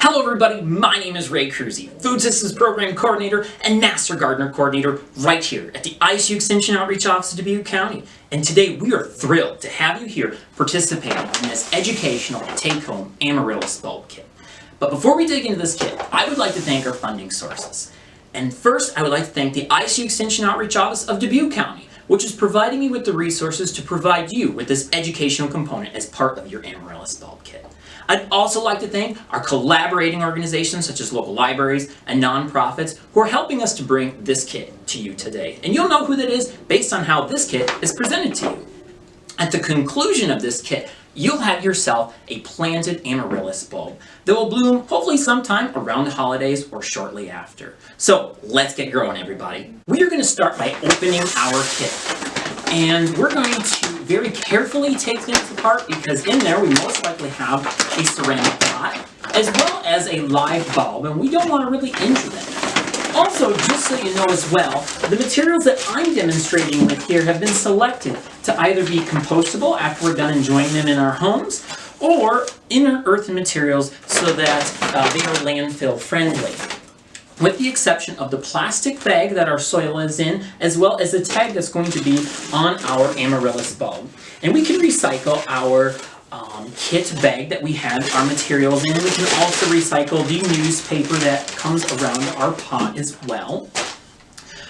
Hello everybody, my name is Ray Kruse, Food Systems Program Coordinator and Master Gardener Coordinator right here at the ISU Extension Outreach Office of Dubuque County. And today we are thrilled to have you here participating in this educational take-home Amaryllis bulb kit. But before we dig into this kit, I would like to thank our funding sources. And first, I would like to thank the ISU Extension Outreach Office of Dubuque County, which is providing me with the resources to provide you with this educational component as part of your Amaryllis bulb kit. I'd also like to thank our collaborating organizations such as local libraries and nonprofits who are helping us to bring this kit to you today. And you'll know who that is based on how this kit is presented to you. At the conclusion of this kit, you'll have yourself a planted Amaryllis bulb that will bloom hopefully sometime around the holidays or shortly after. So let's get growing, everybody. We are going to start by opening our kit. And we're going to very carefully take things apart because in there we most likely have a ceramic pot as well as a live bulb, and we don't want to really injure them. Also, just so you know as well, the materials that I'm demonstrating with here have been selected to either be compostable after we're done enjoying them in our homes, or inner earthen materials so that they are landfill friendly. With the exception of the plastic bag that our soil is in, as well as the tag that's going to be on our Amaryllis bulb. And we can recycle our kit bag that we had our materials in. We can also recycle the newspaper that comes around our pot as well.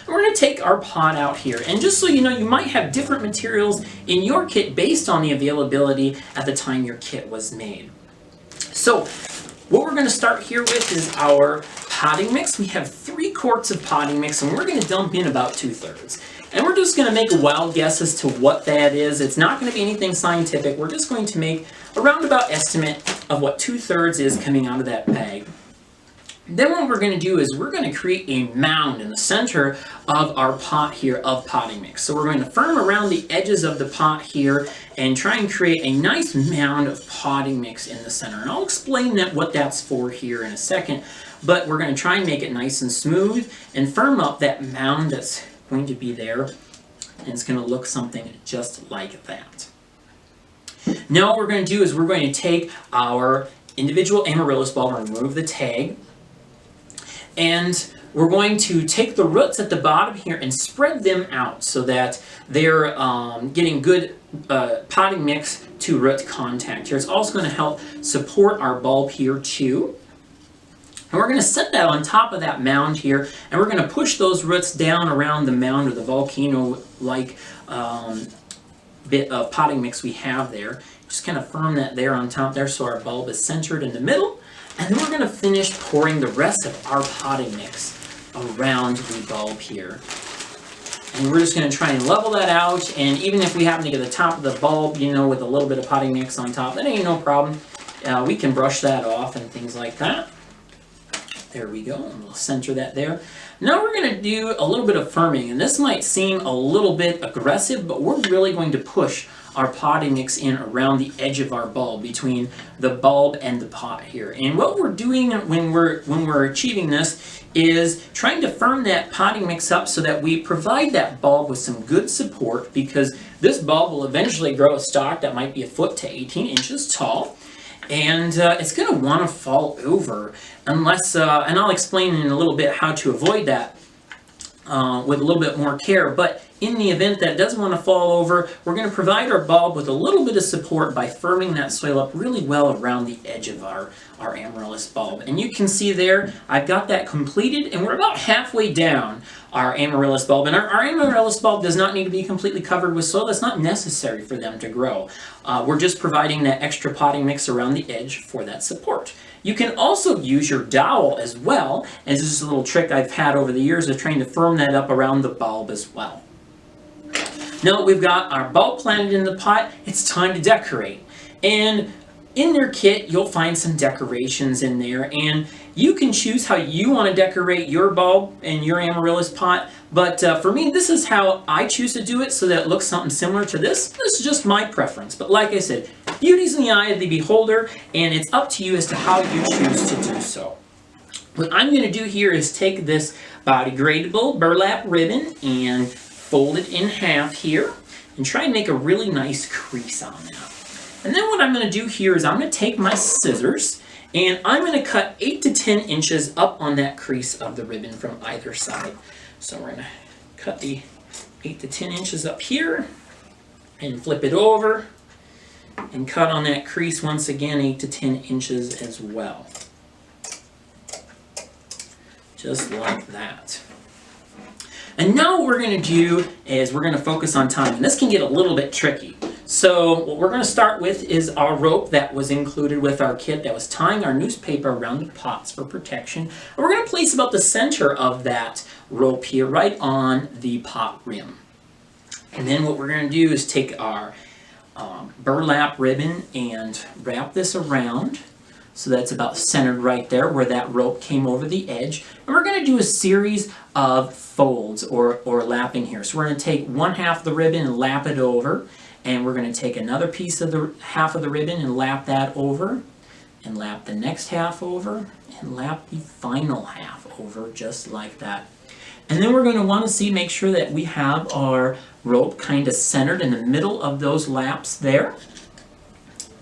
We're going to take our pot out here, and just so you know, you might have different materials in your kit based on the availability at the time your kit was made. So, what we're going to start here with is our potting mix. We have 3 quarts of potting mix, and we're going to dump in about 2/3. And we're just going to make a wild guess as to what that is. It's not going to be anything scientific. We're just going to make a roundabout estimate of what 2/3 is coming out of that bag. Then what we're going to do is we're going to create a mound in the center of our pot here of potting mix. So we're going to firm around the edges of the pot here and try and create a nice mound of potting mix in the center. And I'll explain what that's for here in a second. But we're going to try and make it nice and smooth and firm up that mound that's going to be there. And it's going to look something just like that. Now what we're going to do is we're going to take our individual Amaryllis bulb and remove the tag. And we're going to take the roots at the bottom here and spread them out so that they're getting good potting mix to root contact here. It's also going to help support our bulb here too. And we're going to set that on top of that mound here, and we're going to push those roots down around the mound or the volcano-like bit of potting mix we have there. Just kind of firm that there on top there so our bulb is centered in the middle. And then we're going to finish pouring the rest of our potting mix around the bulb here. And we're just going to try and level that out, and even if we happen to get the top of the bulb, you know, with a little bit of potting mix on top, that ain't no problem. We can brush that off and things like that. There we go, and we'll center that there. Now we're going to do a little bit of firming, and this might seem a little bit aggressive, but we're really going to push our potting mix in around the edge of our bulb, between the bulb and the pot here. And what we're doing when we're achieving this is trying to firm that potting mix up so that we provide that bulb with some good support, because this bulb will eventually grow a stalk that might be 1 foot to 18 inches tall. And it's going to want to fall over unless, and I'll explain in a little bit how to avoid that with a little bit more care. But in the event that it doesn't want to fall over, we're going to provide our bulb with a little bit of support by firming that soil up really well around the edge of our Amaryllis bulb. And you can see there, I've got that completed, and we're about halfway down our Amaryllis bulb. And our Amaryllis bulb does not need to be completely covered with soil. That's not necessary for them to grow. We're just providing that extra potting mix around the edge for that support. You can also use your dowel as well, and this is a little trick I've had over the years of trying to firm that up around the bulb as well. Now that we've got our bulb planted in the pot, it's time to decorate. And in their kit, you'll find some decorations in there, and you can choose how you want to decorate your bulb and your Amaryllis pot, but for me, this is how I choose to do it so that it looks something similar to this. This is just my preference, but like I said, beauty's in the eye of the beholder, and it's up to you as to how you choose to do so. What I'm going to do here is take this biodegradable burlap ribbon and fold it in half here and try and make a really nice crease on that. And then what I'm going to do here is I'm going to take my scissors And I'm going to cut 8 to 10 inches up on that crease of the ribbon from either side. So we're going to cut the 8 to 10 inches up here and flip it over and cut on that crease once again 8 to 10 inches as well. Just like that. And now what we're going to do is we're going to focus on tying. This can get a little bit tricky. So what we're going to start with is our rope that was included with our kit that was tying our newspaper around the pots for protection. And we're going to place about the center of that rope here right on the pot rim. And then what we're going to do is take our burlap ribbon and wrap this around. So that's about centered right there where that rope came over the edge. And we're going to do a series of folds or lapping here. So we're going to take one half of the ribbon and lap it over. And we're going to take another piece of the half of the ribbon and lap that over. And lap the next half over. And lap the final half over just like that. And then we're going to want to make sure that we have our rope kind of centered in the middle of those laps there.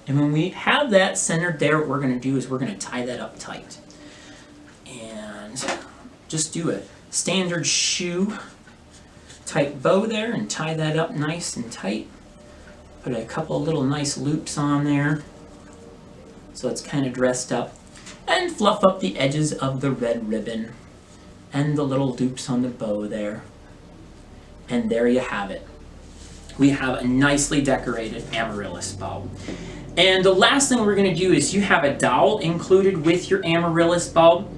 And when we have that centered there, what we're going to do is we're going to tie that up tight. And just do a standard shoe tight bow there and tie that up nice and tight. Put a couple of little nice loops on there so it's kind of dressed up. And fluff up the edges of the red ribbon and the little loops on the bow there. And there you have it. We have a nicely decorated amaryllis bulb. And the last thing we're going to do is you have a dowel included with your amaryllis bulb.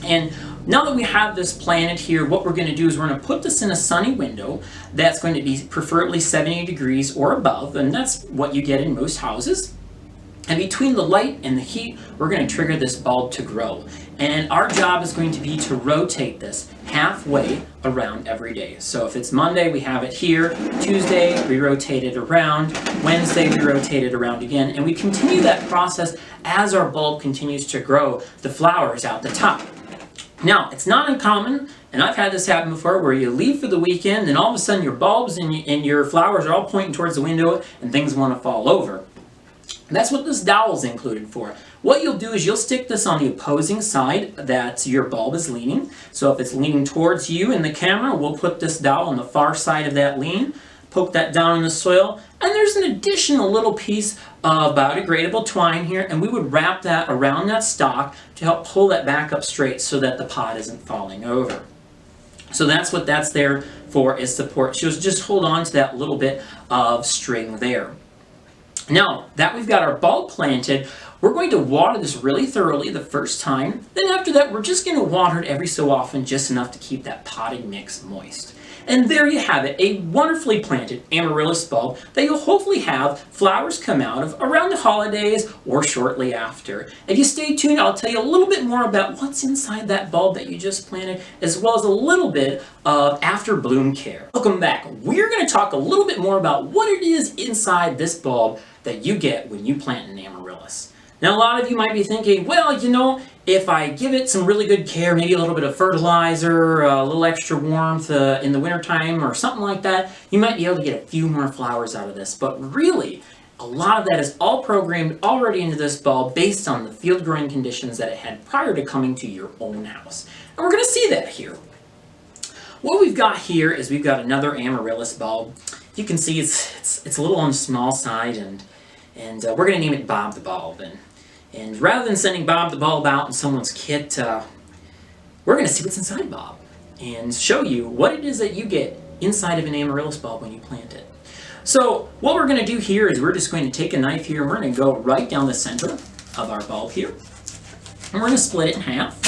And now that we have this planted here, what we're going to do is we're going to put this in a sunny window that's going to be preferably 70 degrees or above, and that's what you get in most houses. And between the light and the heat, we're going to trigger this bulb to grow. And our job is going to be to rotate this halfway around every day. So if it's Monday, we have it here. Tuesday, we rotate it around. Wednesday, we rotate it around again. And we continue that process as our bulb continues to grow the flowers out the top. Now, it's not uncommon, and I've had this happen before, where you leave for the weekend and all of a sudden your bulbs and your flowers are all pointing towards the window and things want to fall over. And that's what this dowel is included for. What you'll do is you'll stick this on the opposing side that your bulb is leaning. So if it's leaning towards you in the camera, we'll put this dowel on the far side of that lean, poke that down in the soil, and there's an additional little piece of biodegradable twine here, and we would wrap that around that stalk to help pull that back up straight so that the pot isn't falling over. So that's what that's there for, is support. So just hold on to that little bit of string there. Now that we've got our bulb planted, we're going to water this really thoroughly the first time. Then after that, we're just going to water it every so often, just enough to keep that potting mix moist. And there you have it, a wonderfully planted amaryllis bulb that you'll hopefully have flowers come out of around the holidays or shortly after. If you stay tuned, I'll tell you a little bit more about what's inside that bulb that you just planted, as well as a little bit of after bloom care. Welcome back. We're going to talk a little bit more about what it is inside this bulb that you get when you plant an amaryllis. Now, a lot of you might be thinking, well, you know, if I give it some really good care, maybe a little bit of fertilizer, a little extra warmth in the wintertime or something like that, you might be able to get a few more flowers out of this. But really, a lot of that is all programmed already into this bulb based on the field growing conditions that it had prior to coming to your own house. And we're going to see that here. What we've got here is we've got another amaryllis bulb. You can see it's a little on the small side, and we're going to name it Bob the Bulb. And rather than sending Bob the Bulb out in someone's kit, we're going to see what's inside Bob and show you what it is that you get inside of an amaryllis bulb when you plant it. So what we're going to do here is we're just going to take a knife here and we're going to go right down the center of our bulb here. And we're going to split it in half.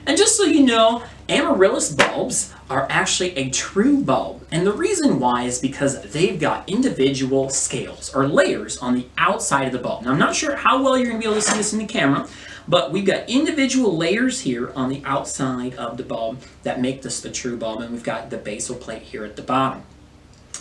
And just so you know, amaryllis bulbs are actually a true bulb. And the reason why is because they've got individual scales or layers on the outside of the bulb. Now, I'm not sure how well you're going to be able to see this in the camera, but we've got individual layers here on the outside of the bulb that make this the true bulb, and we've got the basal plate here at the bottom.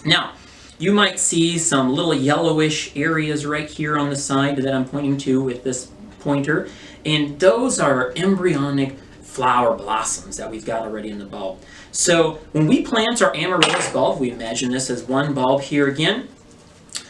Now, you might see some little yellowish areas right here on the side that I'm pointing to with this pointer, and those are embryonic flower blossoms that we've got already in the bulb. So when we plant our amaryllis bulb, we imagine this as one bulb here again.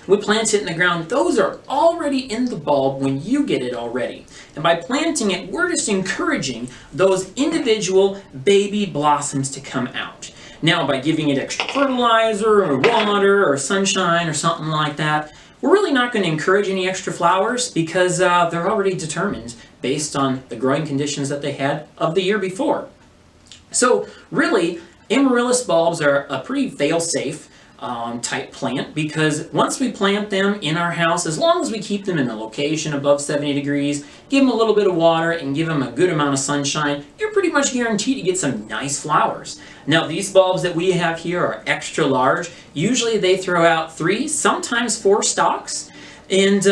We plant it in the ground. Those are already in the bulb when you get it already. And by planting it, we're just encouraging those individual baby blossoms to come out. Now, by giving it extra fertilizer or water or sunshine or something like that, we're really not going to encourage any extra flowers because they're already determined based on the growing conditions that they had of the year before. So really, Amaryllis bulbs are a pretty fail-safe type plant because once we plant them in our house, as long as we keep them in a location above 70 degrees, give them a little bit of water and give them a good amount of sunshine, you're pretty much guaranteed to get some nice flowers. Now these bulbs that we have here are extra large. Usually they throw out 3, sometimes 4 stalks. And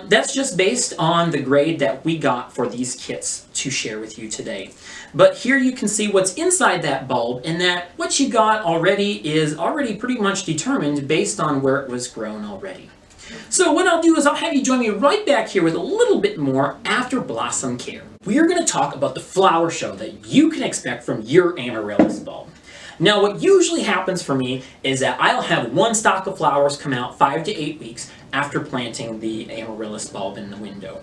that's just based on the grade that we got for these kits to share with you today. But here you can see what's inside that bulb, and that what you got already is already pretty much determined based on where it was grown already. So what I'll do is I'll have you join me right back here with a little bit more after blossom care. We are going to talk about the flower show that you can expect from your Amaryllis bulb. Now what usually happens for me is that I'll have 1 stalk of flowers come out 5 to 8 weeks after planting the Amaryllis bulb in the window.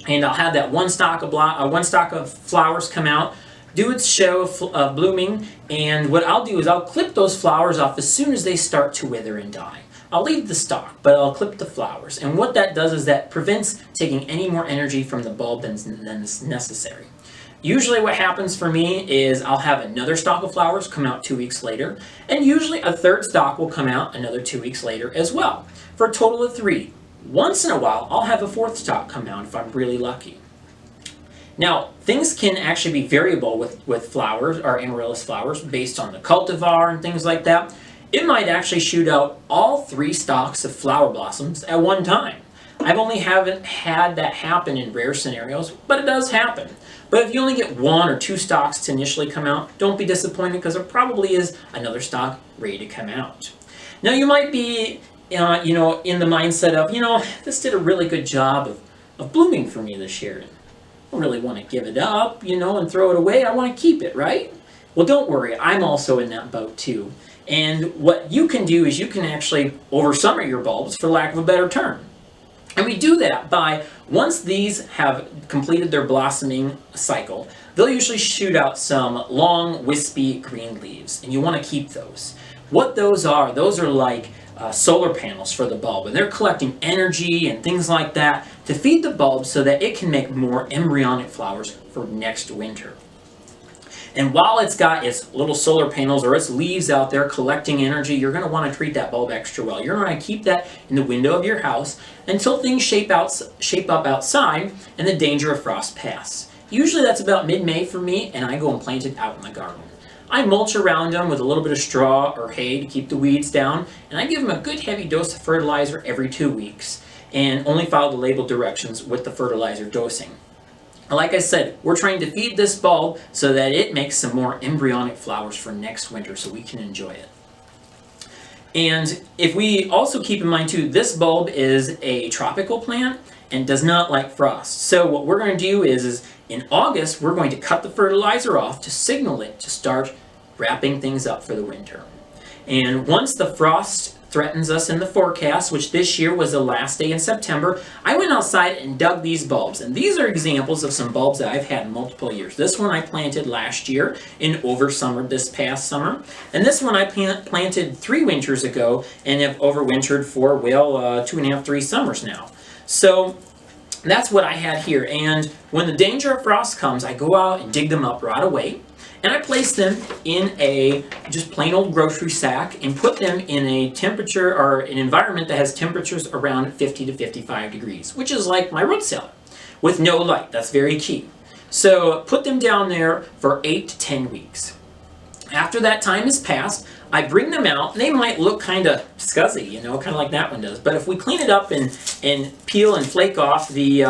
And I'll have that one stalk of flowers come out, do its show of blooming, and what I'll do is I'll clip those flowers off as soon as they start to wither and die. I'll leave the stalk, but I'll clip the flowers. And what that does is that prevents taking any more energy from the bulb than is necessary. Usually what happens for me is I'll have another stalk of flowers come out 2 weeks later, and usually a third stalk will come out another 2 weeks later as well, for a total of 3. Once in a while, I'll have a 4th stalk come out if I'm really lucky. Now, things can actually be variable with flowers, or Amaryllis flowers, based on the cultivar and things like that. It might actually shoot out all 3 stalks of flower blossoms at one time. I've only haven't had that happen in rare scenarios, but it does happen. But if you only get 1 or 2 stalks to initially come out, don't be disappointed because there probably is another stalk ready to come out. Now you might be in the mindset of, this did a really good job of blooming for me this year. I don't really want to give it up, and throw it away. I want to keep it, right? Well, don't worry. I'm also in that boat too. And what you can do is you can actually oversummer your bulbs, for lack of a better term. And we do that by, once these have completed their blossoming cycle, they'll usually shoot out some long, wispy green leaves, and you want to keep those. What those are like solar panels for the bulb, and they're collecting energy and things like that to feed the bulb so that it can make more embryonic flowers for next winter. And while it's got its little solar panels or its leaves out there collecting energy, you're going to want to treat that bulb extra well. You're going to keep that in the window of your house until things shape up outside and the danger of frost pass. Usually that's about mid-May for me, and I go and plant it out in the garden. I mulch around them with a little bit of straw or hay to keep the weeds down, and I give them a good heavy dose of fertilizer every 2 weeks, and only follow the labeled directions with the fertilizer dosing. Like I said, we're trying to feed this bulb so that it makes some more embryonic flowers for next winter so we can enjoy it. And if we also keep in mind too, this bulb is a tropical plant and does not like frost. So what we're going to do is in August, we're going to cut the fertilizer off to signal it to start wrapping things up for the winter. And once the frost threatens us in the forecast, which this year was the last day in September, I went outside and dug these bulbs. And these are examples of some bulbs that I've had in multiple years. This one I planted last year and oversummered this past summer. And this one I planted 3 winters ago and have overwintered for, 2.5, 3 summers now. So that's what I had here. And when the danger of frost comes, I go out and dig them up right away. And I place them in a just plain old grocery sack and put them in a temperature or an environment that has temperatures around 50 to 55 degrees, which is like my root cellar, with no light. That's very key. So put them down there for 8 to 10 weeks. After that time has passed, I bring them out, and they might look kind of scuzzy, kind of like that one does. But if we clean it up and peel and flake off the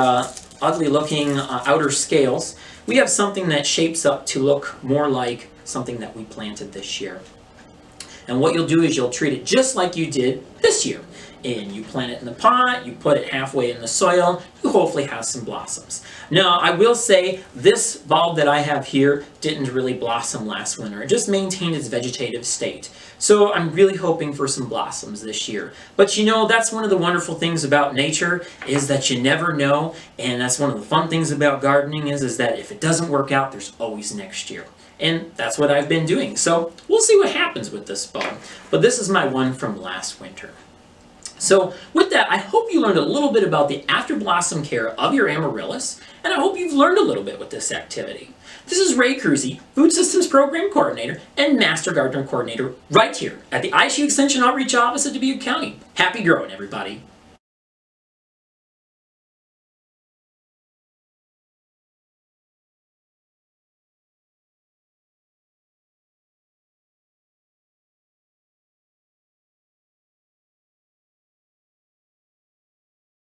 ugly looking outer scales, we have something that shapes up to look more like something that we planted this year. And what you'll do is you'll treat it just like you did this year. and you plant it in the pot, you put it halfway in the soil, you hopefully have some blossoms. Now, I will say this bulb that I have here didn't really blossom last winter. It just maintained its vegetative state. So I'm really hoping for some blossoms this year. But you know, that's one of the wonderful things about nature, is that you never know, and that's one of the fun things about gardening is that if it doesn't work out, there's always next year. And that's what I've been doing. So we'll see what happens with this bulb. But this is my one from last winter. So with that, I hope you learned a little bit about the after blossom care of your Amaryllis, and I hope you've learned a little bit with this activity. This is Ray Kruse, Food Systems Program Coordinator and Master Gardener Coordinator right here at the ISU Extension Outreach Office of Dubuque County. Happy growing, everybody.